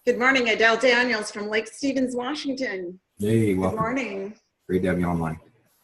Good morning, Adele Daniels from Lake Stevens, Washington. Hey, welcome. Good morning. Great to have you online.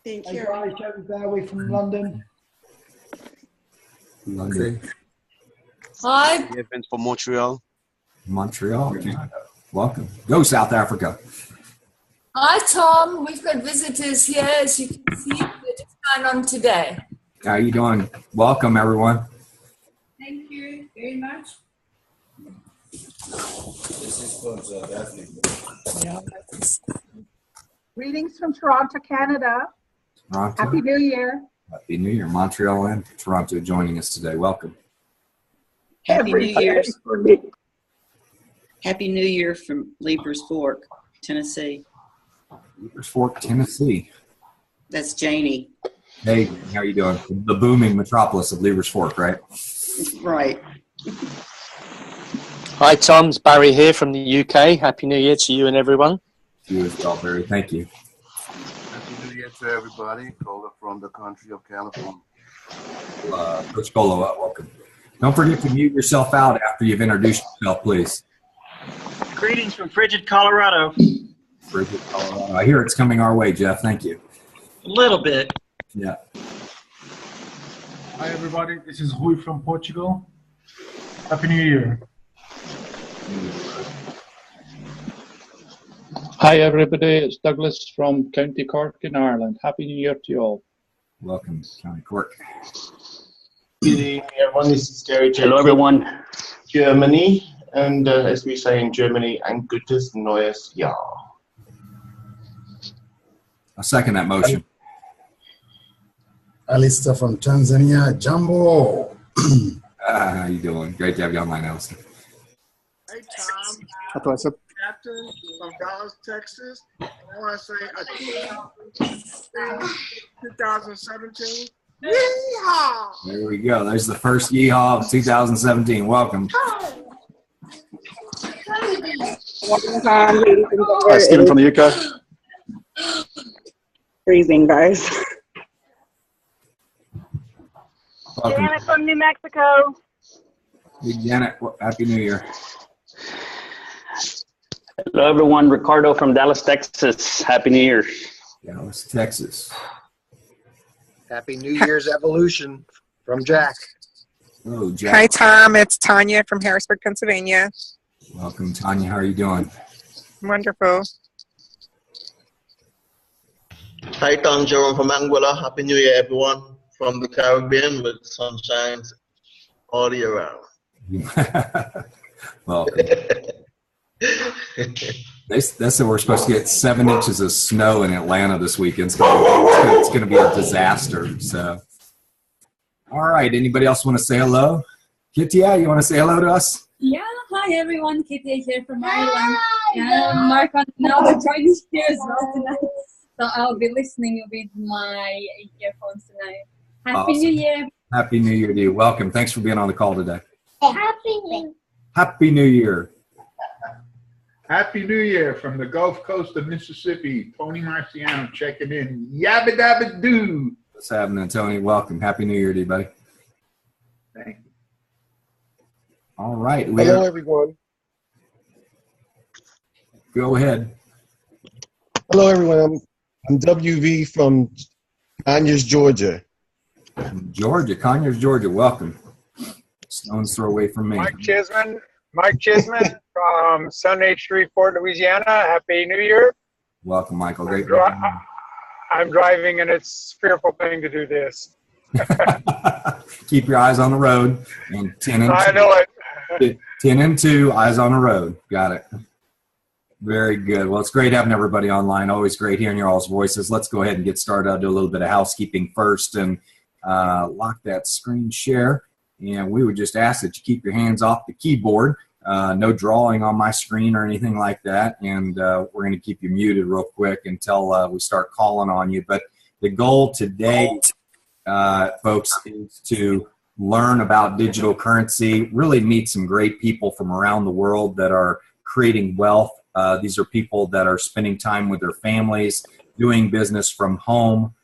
Thank Hey you. guys, Jerry Barry from London. London. Hi. Event from Montreal. Montreal, Canada. Welcome. Go South Africa. Hi, Tom. We've got visitors here, as you can see. We're just going on today. How you doing? Welcome, everyone. Thank you very much. Greetings from Toronto, Canada. Toronto. Happy New Year. Happy New Year. Montreal and Toronto joining us today. Welcome. Happy New Year. Everybody. Happy New Year from Leapers Fork, Tennessee. Leapers Fork, Tennessee. That's Janie. Hey, how you doing? The booming metropolis of Leapers Fork, right? Right. Hi, Tom. It's Barry here from the UK. Happy New Year to you and everyone. You as well, Barry. Thank you. Happy New Year to everybody. Caller from the country of California. Coach Colo, welcome. Don't forget to mute yourself out after you've introduced yourself, please. Greetings from frigid Colorado. Frigid Colorado. I hear it's coming our way, Jeff. Thank you. A little bit. Yeah. Hi everybody, this is Rui from Portugal. Happy New Year. Hi everybody, it's Douglas from County Cork in Ireland. Happy New Year to you all. Welcome, County Cork. Good evening, everyone. This is Gary J. Hello, everyone. Germany, and as we say in Germany, ein gutes neues Jahr. I second that motion. Alistair from Tanzania, Jambo. How you doing? Great to have you online, Alistair. Hey, Tom. Captain from Dallas, Texas. I want to say 2017. Yeehaw! There we go. There's the first yeehaw of 2017. Welcome. Hi, Stephen from the UK. Freezing, guys. Welcome. Janet from New Mexico. Hey, Janet, Happy New Year. Hello, everyone. Ricardo from Dallas, Texas. Happy New Year. Dallas, Texas. Happy New Year's evolution from Jack. Oh, Jack. Hi, Tom. It's Tanya from Harrisburg, Pennsylvania. Welcome, Tanya. How are you doing? Wonderful. Hi, Tom. Jerome from Anguilla. Happy New Year, everyone. From the Caribbean with sunshine all year round. Welcome. They said we're supposed to get 7 inches of snow in Atlanta this weekend. It's going to be a disaster. So, all right. Anybody else want to say hello? Kittia, you want to say hello to us? Yeah. Hi, everyone. Kittia here from Ireland. Mark on now joining here as well tonight. So I'll be listening with my earphones tonight. Happy Awesome. New Year. Happy New Year to you. Welcome. Thanks for being on the call today. Happy New Year. Happy New Year. Happy New Year from the Gulf Coast of Mississippi. Tony Marciano checking in. Yabba dabba doo. What's happening, Tony? Welcome. Happy New Year to you, buddy. Thank you. All right. Hello, everyone. Go ahead. Hello, everyone. I'm WV from Conyers, Georgia. Georgia, Conyers, Georgia. Welcome. Stone's throw away from me. Mike Chisman from Sun Shreveport, Louisiana. Happy New Year. Welcome, Michael. Great. I'm driving, and it's a fearful thing to do this. Keep your eyes on the road. And 10 and 2. I know it. 10 and 2, eyes on the road. Got it. Very good. Well, it's great having everybody online. Always great hearing your all's voices. Let's go ahead and get started. I'll do a little bit of housekeeping first and lock that screen share. And we would just ask that you keep your hands off the keyboard. No drawing on my screen or anything like that. And we're going to keep you muted real quick until we start calling on you. But the goal today, folks, is to learn about digital currency, really meet some great people from around the world that are creating wealth. These are people that are spending time with their families, doing business from home.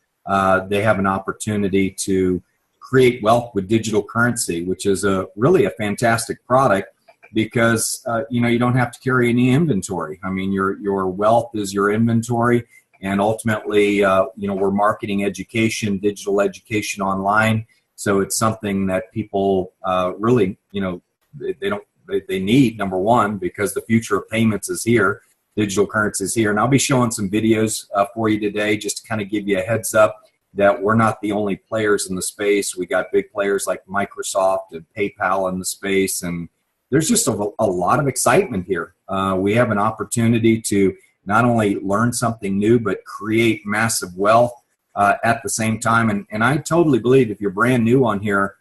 They have an opportunity to create wealth with digital currency, which is really a fantastic product because you don't have to carry any inventory. I mean, your wealth is your inventory, and ultimately, we're marketing education, digital education online. So it's something that people really, they need, number one, because the future of payments is here. Digital currency is here. And I'll be showing some videos for you today just to kind of give you a heads up that we're not the only players in the space. We got big players like Microsoft and PayPal in the space, and there's just a lot of excitement here. We have an opportunity to not only learn something new, but create massive wealth at the same time. And I totally believe if you're brand new on here,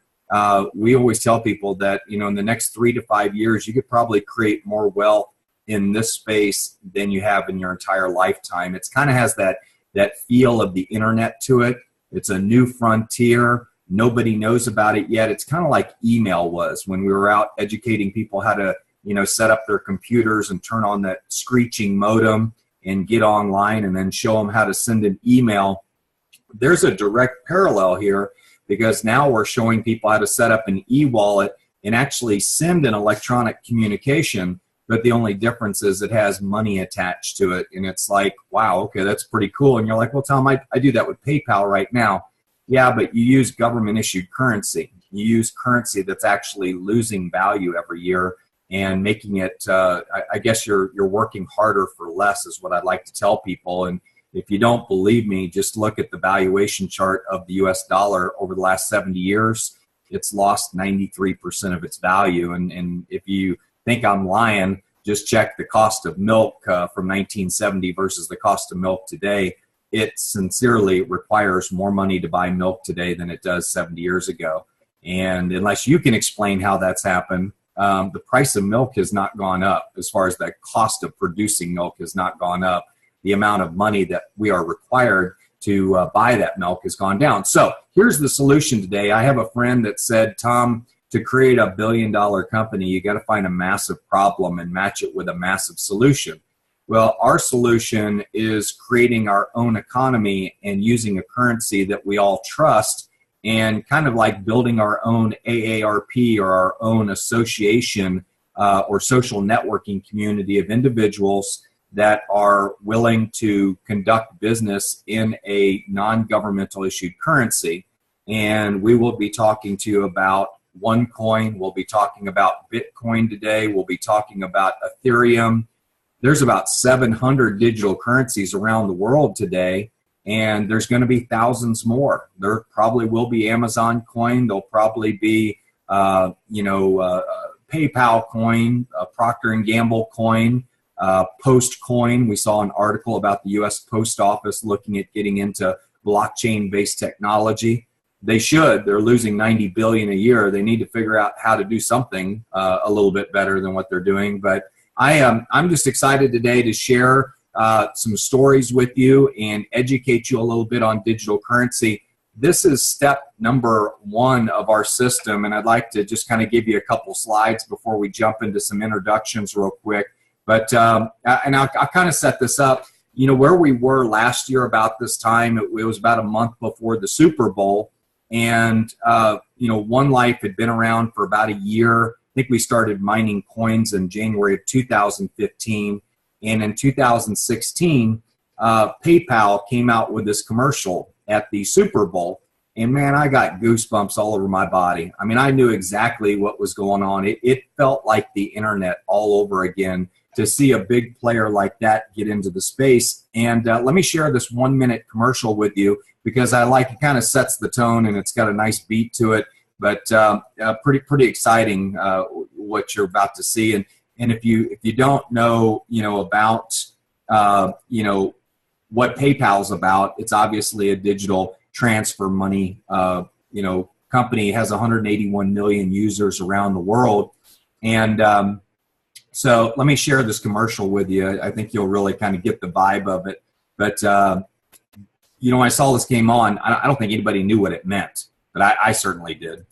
we always tell people that, in the next 3 to 5 years, you could probably create more wealth in this space than you have in your entire lifetime. It's kind of has that feel of the internet to it. It's a new frontier. Nobody knows about it yet. It's kind of like email was when we were out educating people how to, set up their computers and turn on that screeching modem and get online and then show them how to send an email. There's a direct parallel here because now we're showing people how to set up an e-wallet and actually send an electronic communication. But the only difference is it has money attached to it. And it's like, wow, okay, that's pretty cool. And you're like, well, Tom, I do that with PayPal right now. Yeah, but you use government-issued currency. You use currency that's actually losing value every year and making it, I guess you're working harder for less is what I'd like to tell people. And if you don't believe me, just look at the valuation chart of the US dollar over the last 70 years. It's lost 93% of its value. And if you think I'm lying, just check the cost of milk from 1970 versus the cost of milk today. It sincerely requires more money to buy milk today than it does 70 years ago. And unless you can explain how that's happened, the price of milk has not gone up. As far as the cost of producing milk has not gone up, the amount of money that we are required to buy that milk has gone down. So here's the solution today. I have a friend that said, Tom, to create a $1 billion company, you got to find a massive problem and match it with a massive solution. Well, our solution is creating our own economy and using a currency that we all trust and kind of like building our own AARP or our own association or social networking community of individuals that are willing to conduct business in a non-governmental issued currency. And we will be talking to you about OneCoin. We'll be talking about Bitcoin today. We'll be talking about Ethereum. There's about 700 digital currencies around the world today, and there's going to be thousands more. There probably will be Amazon coin. There'll probably be, PayPal coin, Procter & Gamble coin, Post coin. We saw an article about the U.S. Post Office looking at getting into blockchain-based technology. They should. They're losing $90 billion a year. They need to figure out how to do something a little bit better than what they're doing. But I'm just excited today to share some stories with you and educate you a little bit on digital currency. This is step number 1 of our system, and I'd like to just kind of give you a couple slides before we jump into some introductions real quick. But and I'll kind of set this up. Where we were last year about this time, it was about a month before the Super Bowl. And, OneLife had been around for about a year. I think we started mining coins in January of 2015. And in 2016, PayPal came out with this commercial at the Super Bowl. And, man, I got goosebumps all over my body. I mean, I knew exactly what was going on. It felt like the internet all over again to see a big player like that get into the space. And let me share this 1-minute commercial with you, because I like it. Kind of sets the tone and it's got a nice beat to it, but pretty exciting what you're about to see. And if you don't know about what PayPal's about, it's obviously a digital transfer money company. It has 181 million users around the world, and so let me share this commercial with you. I think you'll really kind of get the vibe of it. But when I saw this came on, I don't think anybody knew what it meant, but I certainly did.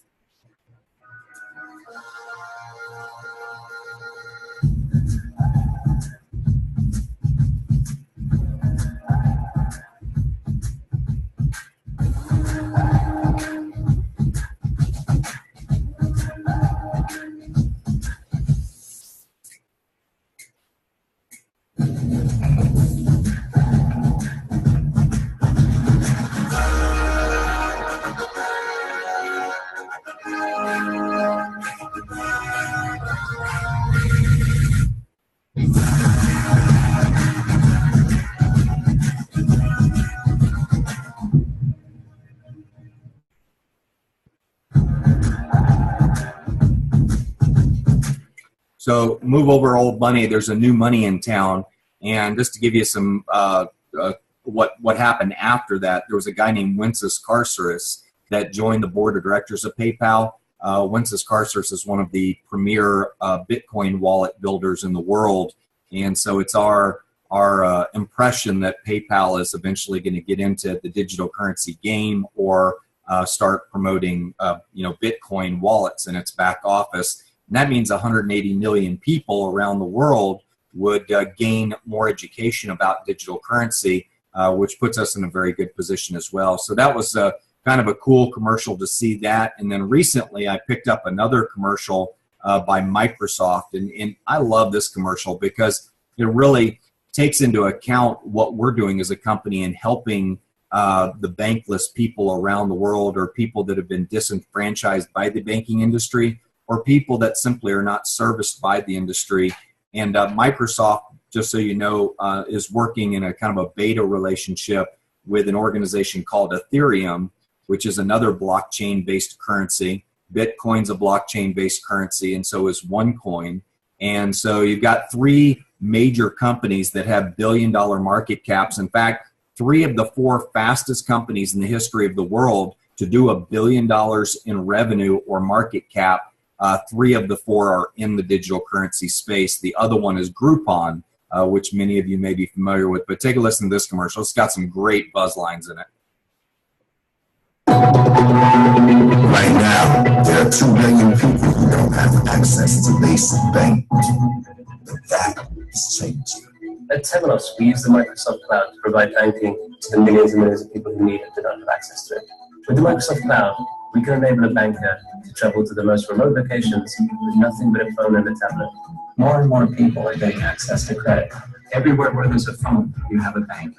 So move over old money. There's a new money in town. And just to give you some what happened after that, there was a guy named Wences Carceris that joined the board of directors of PayPal. Wences Carceris is one of the premier Bitcoin wallet builders in the world. And so it's our impression that PayPal is eventually going to get into the digital currency game or start promoting Bitcoin wallets in its back office. And that means 180 million people around the world would gain more education about digital currency, which puts us in a very good position as well. So that was kind of a cool commercial to see that. And then recently I picked up another commercial by Microsoft. And I love this commercial because it really takes into account what we're doing as a company in helping the bankless people around the world, or people that have been disenfranchised by the banking industry, or people that simply are not serviced by the industry. And Microsoft, just so you know, is working in a kind of a beta relationship with an organization called Ethereum, which is another blockchain-based currency. Bitcoin's a blockchain-based currency, and so is OneCoin. And so you've got 3 major companies that have billion-dollar market caps. In fact, 3 of the 4 fastest companies in the history of the world to do $1 billion in revenue or market cap, 3 of the 4 are in the digital currency space. The other one is Groupon, which many of you may be familiar with. But take a listen to this commercial. It's got some great buzz lines in it. Right now, there are 2 billion people who don't have access to basic banking. But that is changing. At Temenos, we use the Microsoft Cloud to provide banking to the millions and millions of people who need it but don't have access to it. With the Microsoft Cloud, we can enable a banker to travel to the most remote locations with nothing but a phone and a tablet. More and more people are getting access to credit. Everywhere where there's a phone, you have a bank.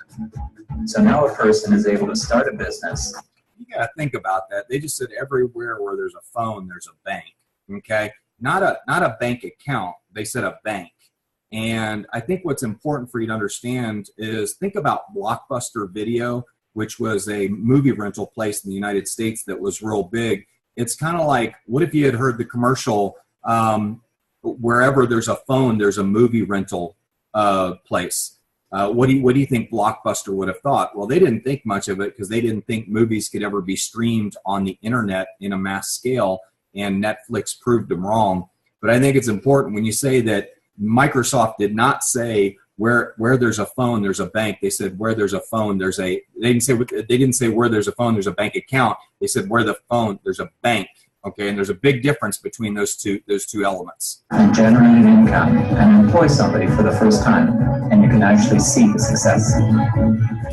So now a person is able to start a business. You got to think about that. They just said everywhere where there's a phone, there's a bank. Okay, not a bank account. They said a bank. And I think what's important for you to understand is think about Blockbuster Video, which was a movie rental place in the United States that was real big. It's kind of like, what if you had heard the commercial, wherever there's a phone, there's a movie rental place. What do you think Blockbuster would have thought? Well, they didn't think much of it because they didn't think movies could ever be streamed on the internet in a mass scale, and Netflix proved them wrong. But I think it's important when you say that Microsoft did not say where there's a phone, there's a bank. They said where there's a phone, there's a. They didn't say where there's a phone, there's a bank account. They said where the phone, there's a bank. Okay, and there's a big difference between those two elements. And generate an income and employ somebody for the first time, and you can actually see the success.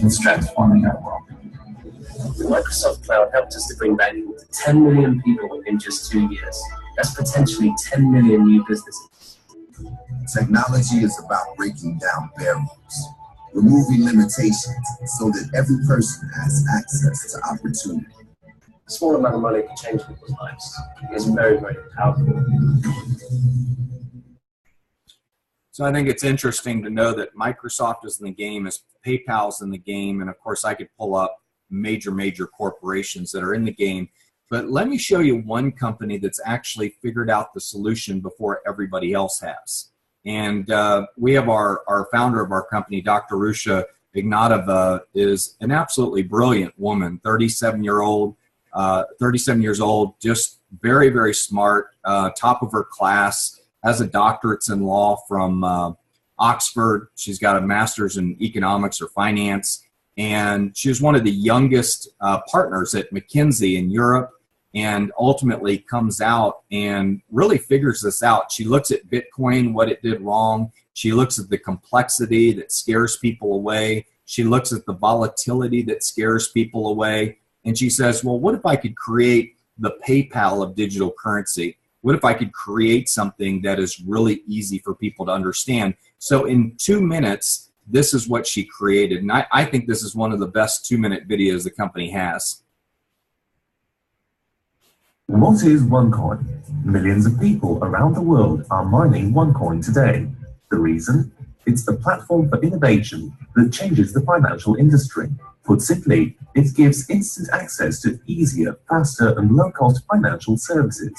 It's transforming our world. The Microsoft Cloud helped us to bring banking to 10 million people in just 2 years. That's potentially 10 million new businesses. Technology is about breaking down barriers, removing limitations so that every person has access to opportunity. A small amount of money can change people's lives. It's very, very powerful. So I think it's interesting to know that Microsoft is in the game, as PayPal's in the game, and of course I could pull up major corporations that are in the game. But let me show you one company that's actually figured out the solution before everybody else has. And we have our founder of our company, Dr. Rusha Ignatova, is an absolutely brilliant woman, 37 years old, just very, very smart, top of her class, has a doctorate in law from Oxford. She's got a master's in economics or finance, and she was one of the youngest partners at McKinsey in Europe, and ultimately comes out and really figures this out. She looks at Bitcoin, what it did wrong. She looks at the complexity that scares people away. She looks at the volatility that scares people away. And she says, well, what if I could create the PayPal of digital currency? What if I could create something that is really easy for people to understand? So in 2 minutes, this is what she created. And I think this is one of the best 2-minute videos the company has. What is OneCoin? Millions of people around the world are mining OneCoin today. The reason? It's a platform for innovation that changes the financial industry. Put simply, it gives instant access to easier, faster, and low-cost financial services.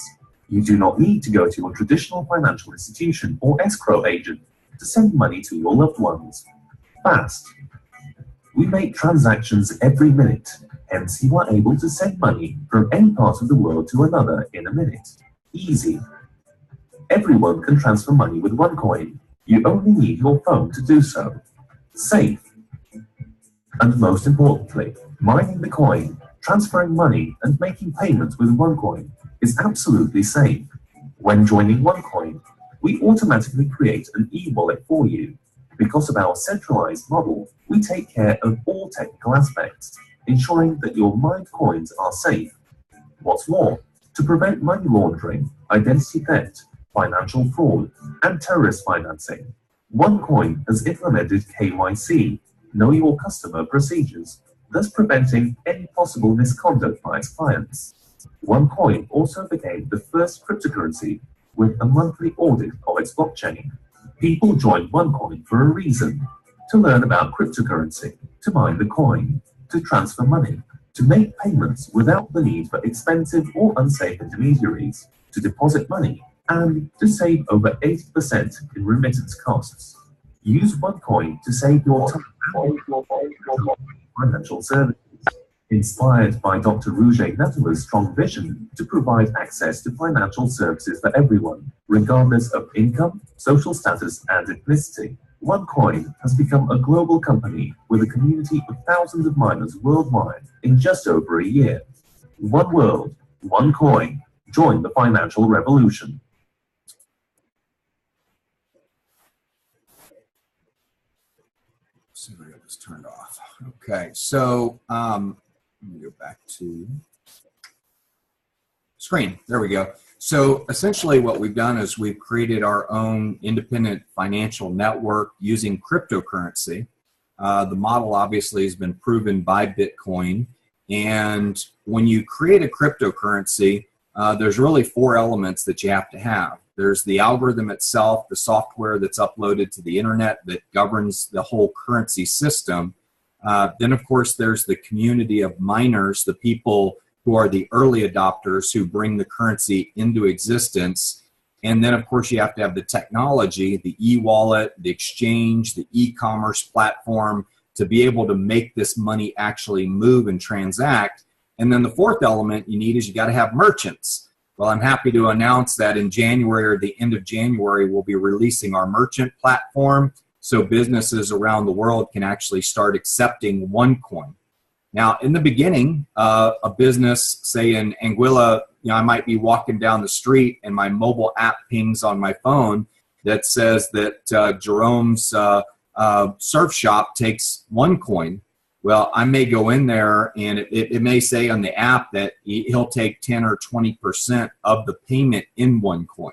You do not need to go to your traditional financial institution or escrow agent to send money to your loved ones. Fast. We make transactions every minute, hence you are able to send money from any part of the world to another in a minute. Easy. Everyone can transfer money with OneCoin. You only need your phone to do so. Safe. And most importantly, mining the coin, transferring money, and making payments with OneCoin is absolutely safe. When joining OneCoin, we automatically create an e-wallet for you. Because of our centralized model, we take care of all technical aspects, ensuring that your mined coins are safe. What's more, to prevent money laundering, identity theft, financial fraud, and terrorist financing, OneCoin has implemented KYC, Know Your Customer procedures, thus preventing any possible misconduct by its clients. OneCoin also became the first cryptocurrency with a monthly audit of its blockchain. People joined OneCoin for a reason: to learn about cryptocurrency, to mine the coin, to transfer money, to make payments without the need for expensive or unsafe intermediaries, to deposit money, and to save over 80% in remittance costs. Use OneCoin to save your time and financial services. Inspired by Dr. Rouget Natala's strong vision to provide access to financial services for everyone, regardless of income, social status, and ethnicity, OneCoin has become a global company with a community of thousands of miners worldwide in just over a year. One world, one coin. Join the financial revolution. See if I got this turned off. Okay, so let me go back to screen. There we go. So essentially what we've done is we've created our own independent financial network using cryptocurrency. The model obviously has been proven by Bitcoin. And when you create a cryptocurrency, there's really 4 elements that you have to have. There's the algorithm itself, the software that's uploaded to the internet that governs the whole currency system. Then, of course, there's the community of miners, the people who are the early adopters who bring the currency into existence. And then, of course, you have to have the technology, the e-wallet, the exchange, the e-commerce platform to be able to make this money actually move and transact. And then the 4th element you need is you got to have merchants. Well, I'm happy to announce that in January or the end of January, we'll be releasing our merchant platform so businesses around the world can actually start accepting OneCoin. Now, in the beginning, a business, say in Anguilla, I might be walking down the street and my mobile app pings on my phone that says that Jerome's surf shop takes OneCoin. Well, I may go in there and it may say on the app that he'll take 10 or 20% of the payment in OneCoin.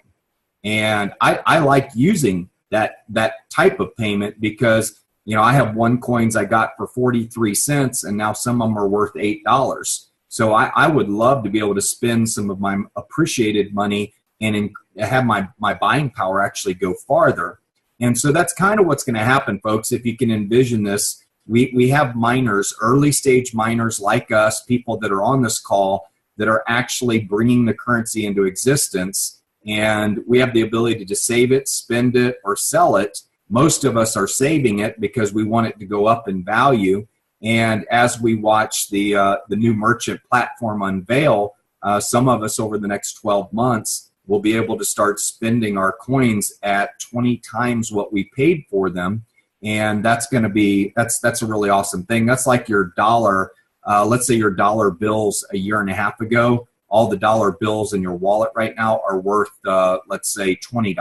And I like using that type of payment because, I have OneCoins I got for 43 cents and now some of them are worth $8. So I would love to be able to spend some of my appreciated money and have my buying power actually go farther. And so that's kind of what's going to happen, folks. If you can envision this, we have miners, early stage miners like us, people that are on this call that are actually bringing the currency into existence. And we have the ability to save it, spend it, or sell it. Most of us are saving it because we want it to go up in value. And as we watch the new merchant platform unveil, some of us over the next 12 months will be able to start spending our coins at 20 times what we paid for them. And that's going to be, that's a really awesome thing. That's like your dollar, let's say your dollar bills a year and a half ago, all the dollar bills in your wallet right now are worth, let's say $20.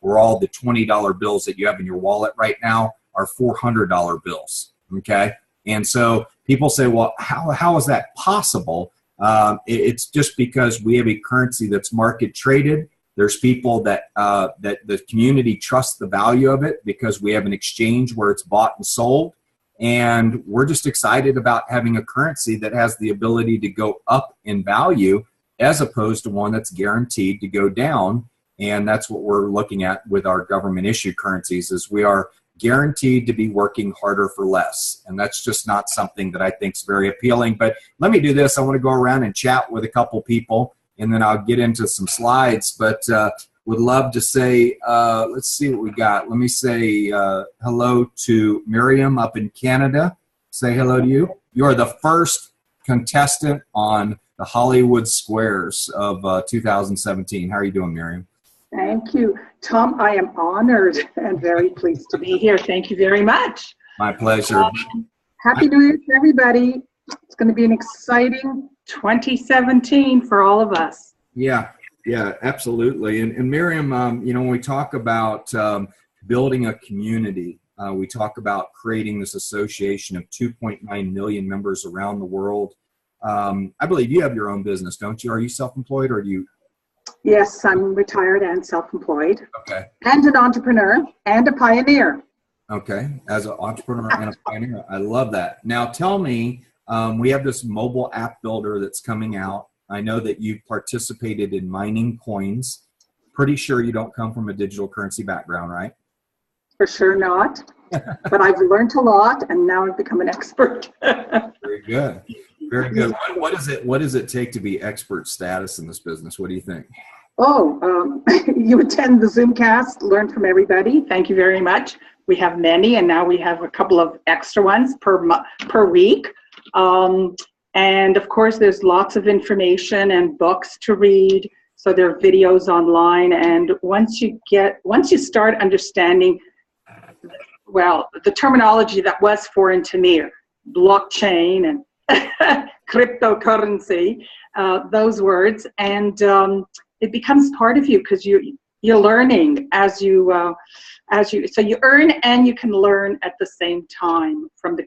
Or all the $20 bills that you have in your wallet right now are $400 bills, okay? And so people say, well, how is that possible? It's just because we have a currency that's market traded. There's people that the community trusts the value of it because we have an exchange where it's bought and sold. And we're just excited about having a currency that has the ability to go up in value as opposed to one that's guaranteed to go down. And that's what we're looking at with our government issued currencies is we are guaranteed to be working harder for less. And that's just not something that I think is very appealing. But let me do this. I want to go around and chat with a couple people. and then I'll get into some slides. But would love to say, let's see what we got. Let me say hello to Miriam up in Canada. Say hello to you. You are the first contestant on the Hollywood Squares of 2017. How are you doing, Miriam? Thank you. Tom, I am honored and very pleased to be here. Thank you very much. My pleasure. Happy New Year to everybody. It's going to be an exciting 2017 for all of us. Yeah, absolutely. And Miriam, when we talk about building a community, we talk about creating this association of 2.9 million members around the world. I believe you have your own business, don't you? Are you self-employed or do you? Yes, I'm retired and self-employed. Okay. And an entrepreneur and a pioneer. Okay, as an entrepreneur and a pioneer. I love that. Now tell me, we have this mobile app builder that's coming out. I know that you've participated in mining coins. Pretty sure you don't come from a digital currency background, right? For sure not. But I've learned a lot and now I've become an expert. Very good. Very good. What does it take to be expert status in this business? What do you think? You attend the zoomcasts, learn from everybody. Thank you very much. We have many, and now we have a couple of extra ones per week. And of course, there's lots of information and books to read. So there are videos online, and once you start understanding, well, the terminology that was foreign to me, blockchain and cryptocurrency, those words, and it becomes part of you because you're learning so you earn and you can learn at the same time from the